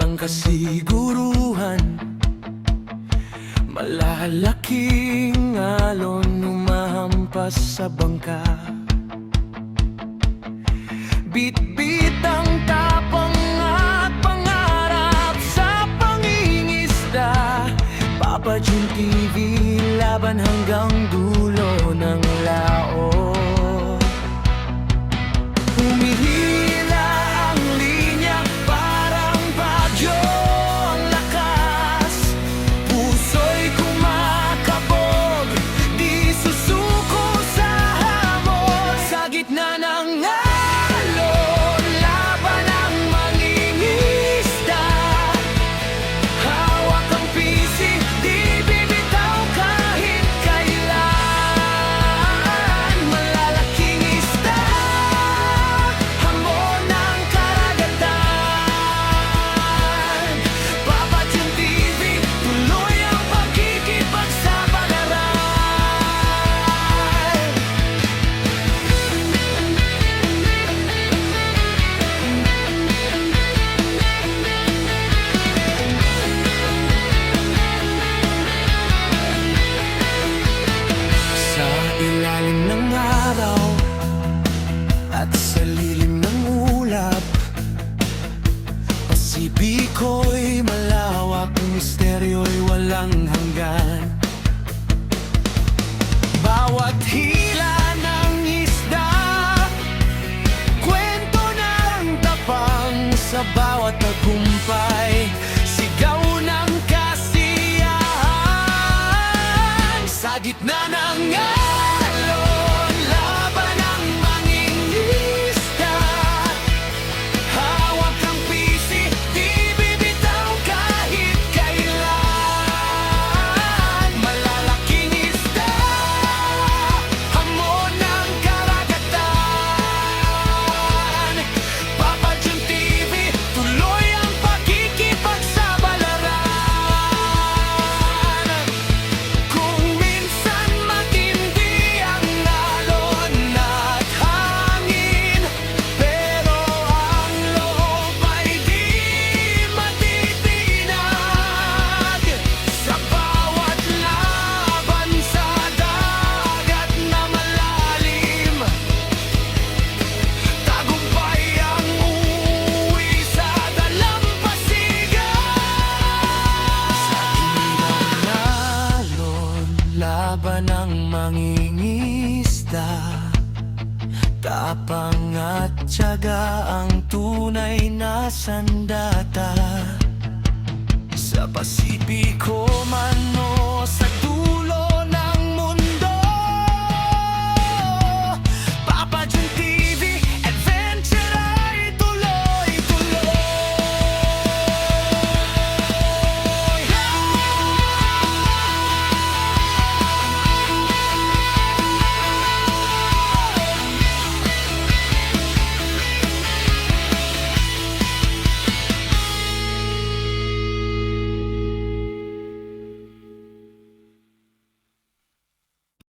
ng kasiguruhan. Malalaking alon humahampas sa bangka. Bit-bit ang tapang at pangarap sa pangingisda. Papa Jun TV, laban hanggang dulo ng laot. Humihila ang linya, parang bagyo ang lakas. Puso'y kumakabog, di susuko sa hamon. Sa gitna ng alon, laban ang mangingisda. Hawak ang pisi, di bibitaw kahit kailan. Malalaking isda, hamon ng karagatan. Papa Jun TV, tuloy ang pagkikipagsapalaran. Sa ilalim ng araw at sa lilim ng ulap, Pasipiko'y malawak, misteryo'y walang hanggan. Bawat hila ng isda, kwento ng tapang. Sa bawat tagumpay, sigaw ng kasiyahan. Sa gitna ng alon, laban ang mangingisda. Hawak ang pisi, di bibitaw kahit kailan. Malalaking isda, hamon ng karagatan. Papa Jun TV, tuloy ang pakikipagsabalaran. Kung minsan matindi ang alon at hangin, pero ang loob ay di matitinag. Sa bawat laban sa dagat na malalim, tagumpay ang uuwi sa dalampasigan. Sa ilang alon, laban ang mangingisda. Tapang at tiyaga ang tunay na sandata. Sa Pasipiko man